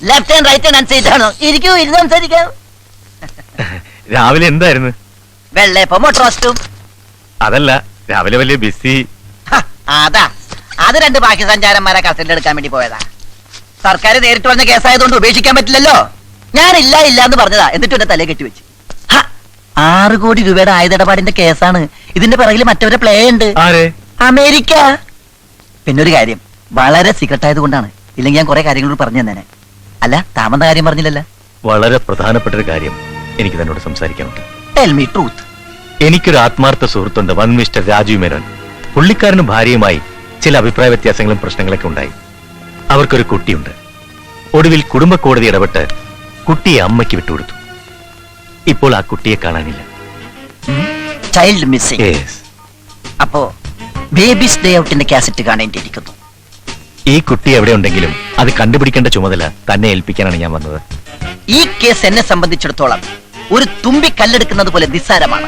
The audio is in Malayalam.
Left and right hand seat ആണോ? ഇരിക്കൂ, ഇരുന്ന് സംസാരിക്കാം. രാവിലെ എന്തായിരുന്നു? വെള്ളയപ്പം റോസ്റ്റും. അതല്ല, രാവിലെ വലിയ ബിസി. അതാ, അത് രണ്ട് ബാക്കി സഞ്ചാരന്മാരെ കസ്റ്റഡിയിൽ എടുക്കാൻ വേണ്ടി പോയതാ. സർക്കാർ നേരിട്ട് വന്ന കേസായതുകൊണ്ട് ഉപേക്ഷിക്കാൻ പറ്റില്ലല്ലോ. ഞാനില്ല ഇല്ല എന്ന് പറഞ്ഞതാ, എന്നിട്ട് എന്നെ തലയെ കെട്ടിവെച്ച്. 6 കോടി രൂപയുടെ ആയുധടപാടിന്റെ കേസാണ്. ഇതിന്റെ പിറകിൽ മറ്റവരെ പ്ലേ ഉണ്ട്. അമേരിക്ക. പിന്നൊരു കാര്യം, വളരെ സീക്രട്ട് ആയതുകൊണ്ടാണ്. ഇല്ലെങ്കിൽ ഞാൻ കുറെ കാര്യങ്ങൾ പറഞ്ഞു തന്നെ. അല്ല, താമന്ന കാര്യം പറഞ്ഞില്ലല്ലോ. വളരെ പ്രധാനപ്പെട്ട ഒരു കാര്യം എനിക്ക് തന്നോട് സംസാരിക്കാനുണ്ട്. Tell me truth. എനിക്കൊരു ആത്മാർത്ഥ സുഹൃത്തുണ്ട്, വൺ മിസ്റ്റർ രാജീവ് മേനോൻ. പുള്ളിക്കാരനും ഭാര്യയുമായി ചില അഭിപ്രായ വ്യത്യാസങ്ങളും പ്രശ്നങ്ങളൊക്കെ ഉണ്ടായി. അവർക്കൊരു കുട്ടിയുണ്ട്. ഒടുവിൽ കുടുംബ കോടതി ഇടപെട്ട് കുട്ടിയെ അമ്മയ്ക്ക് വിട്ടുകൊടുത്തു. ഇപ്പോൾ ആ കുട്ടിയെ കാണാനില്ല. Child missing. അപ്പോ ബേബീസ് ഡേ ഔട്ടിന്റെ കാസറ്റ് കാണേണ്ടിയിരിക്കുന്നു. ഈ കുട്ടി എവിടെ ഉണ്ടെങ്കിലും അത് കണ്ടുപിടിക്കേണ്ട ചുമതല തന്നെ ഏൽപ്പിക്കാനാണ് ഞാൻ വന്നത്. ഈ കേസ് എന്നെ സംബന്ധിച്ചിടത്തോളം ഒരു തുമ്പി കല്ലെടുക്കുന്നത് പോലെ നിസ്സാരമാണ്.